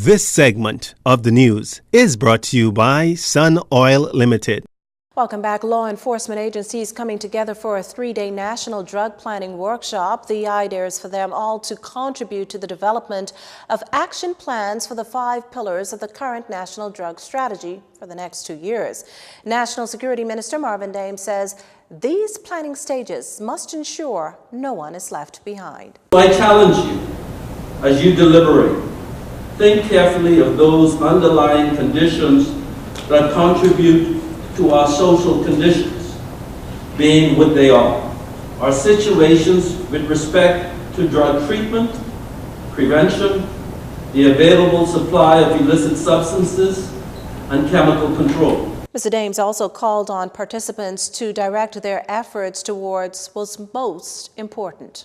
This segment of the news is brought to you by Sun Oil Limited. Welcome back. Law enforcement agencies coming together for a 3-day national drug planning workshop. The idea is for them all to contribute to the development of action plans for the 5 pillars of the current national drug strategy for the next 2 years. National Security Minister Marvin Dame says these planning stages must ensure no one is left behind. I challenge you as you deliberate. Think carefully of those underlying conditions that contribute to our social conditions being what they are. Our situations with respect to drug treatment, prevention, the available supply of illicit substances, and chemical control. Mr. Dames also called on participants to direct their efforts towards what's most important.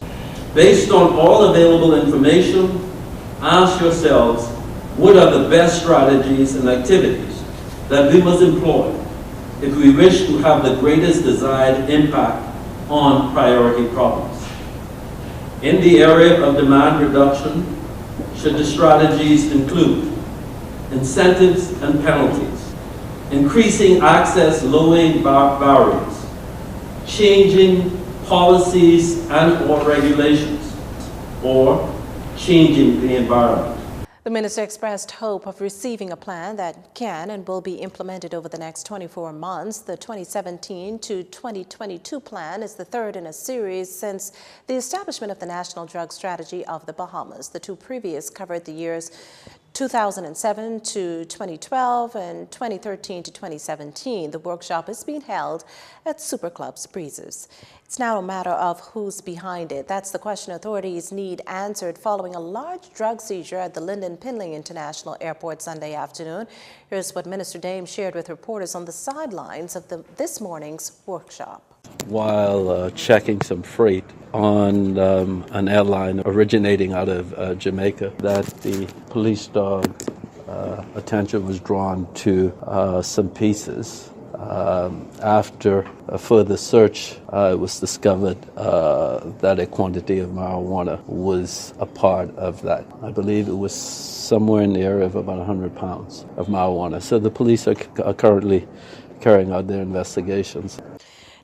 Based on all available information, ask yourselves, what are the best strategies and activities that we must employ if we wish to have the greatest desired impact on priority problems? In the area of demand reduction, should the strategies include incentives and penalties, increasing access, lowering barriers, changing policies and or regulations, or changing the environment? The minister expressed hope of receiving a plan that can and will be implemented over the next 24 months. The 2017 to 2022 plan is the third in a series since the establishment of the National Drug Strategy of the Bahamas. The 2 previous covered the years 2007 to 2012 and 2013 to 2017. The workshop is being held at Super Club's Breezes. It's now a matter of who's behind it. That's the question authorities need answered following a large drug seizure at the Lyndon Pinley International Airport Sunday afternoon. Here's what Minister Dame shared with reporters on the sidelines of this morning's workshop. While checking some freight on an airline originating out of Jamaica, that the police dog attention was drawn to some pieces. After a further search, it was discovered that a quantity of marijuana was a part of that. I believe it was somewhere in the area of about 100 pounds of marijuana. So the police are currently carrying out their investigations.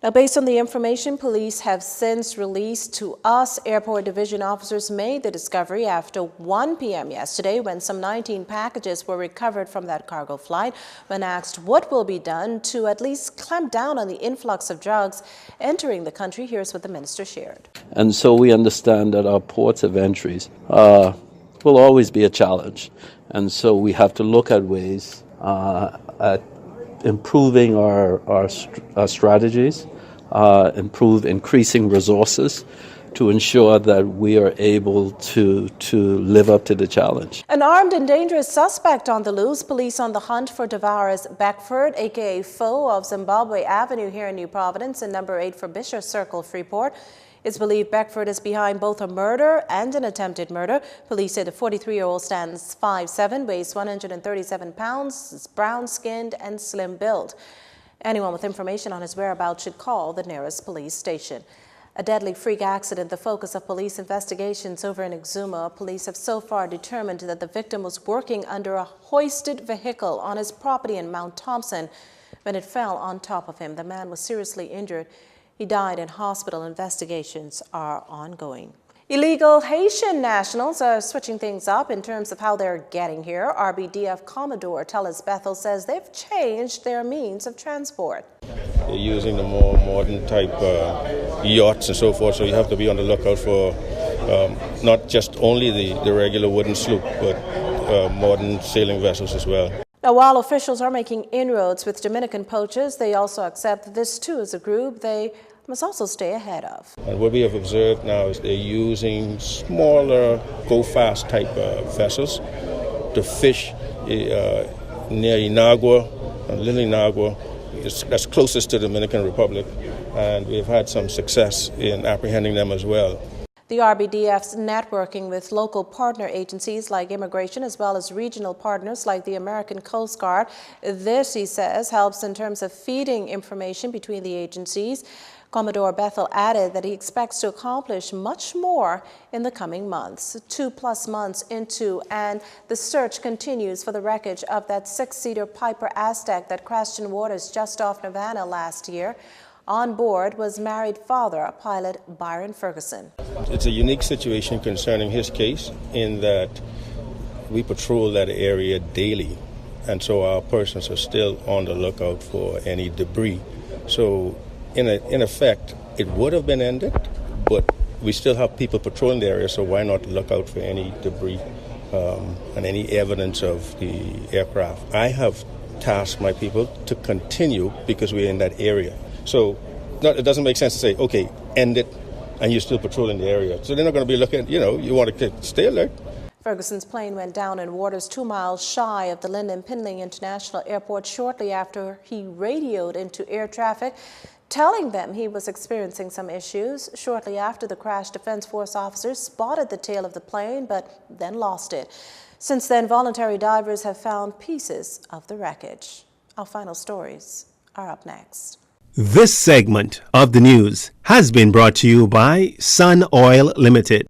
Now, based on the information police have since released to us, Airport Division officers made the discovery after 1 p.m. yesterday when some 19 packages were recovered from that cargo flight. When asked what will be done to at least clamp down on the influx of drugs entering the country, here's what the minister shared. And so we understand that our ports of entries will always be a challenge. And so we have to look at ways at improving our strategies, increasing resources to ensure that we are able to live up to the challenge. An armed and dangerous suspect on the loose. Police on the hunt for Tavares Beckford, aka Foe of Zimbabwe Avenue here in New Providence and number 8 for Bishop Circle, Freeport. It's believed Beckford is behind both a murder and an attempted murder. Police say the 43-year-old stands 5'7", weighs 137 pounds, is brown-skinned and slim-built. Anyone with information on his whereabouts should call the nearest police station. A deadly freak accident, the focus of police investigations over in Exuma. Police have so far determined that the victim was working under a hoisted vehicle on his property in Mount Thompson when it fell on top of him. The man was seriously injured. He died in hospital. Investigations are ongoing. Illegal Haitian nationals are switching things up in terms of how they're getting here. RBDF Commodore Tellis Bethel says they've changed their means of transport. They're using the more modern type yachts and so forth, so you have to be on the lookout for not just only the regular wooden sloop, but modern sailing vessels as well. Now, while officials are making inroads with Dominican poachers, they also accept that this too is a group they must also stay ahead of. And what we have observed now is they're using smaller, go-fast type vessels to fish near Inagua, Little Inagua. That's closest to the Dominican Republic, and we've had some success in apprehending them as well. The RBDF's networking with local partner agencies like immigration as well as regional partners like the American Coast Guard. This, he says, helps in terms of feeding information between the agencies. Commodore Bethel added that he expects to accomplish much more in the coming months. 2+ months into, and the search continues for the wreckage of that 6-seater Piper Aztec that crashed in waters just off Havana last year. On board was married father, pilot Byron Ferguson. It's a unique situation concerning his case in that we patrol that area daily, and so our persons are still on the lookout for any debris. So in effect, it would have been ended, but we still have people patrolling the area, so why not look out for any debris and any evidence of the aircraft. I have tasked my people to continue because we're in that area. So it doesn't make sense to say, okay, end it, and you're still patrolling the area. So they're not going to be looking, you want to stay alert. Ferguson's plane went down in waters 2 miles shy of the Lyndon Pindling International Airport shortly after he radioed into air traffic, telling them he was experiencing some issues. Shortly after the crash, Defense Force officers spotted the tail of the plane, but then lost it. Since then, voluntary divers have found pieces of the wreckage. Our final stories are up next. This segment of the news has been brought to you by Sun Oil Limited.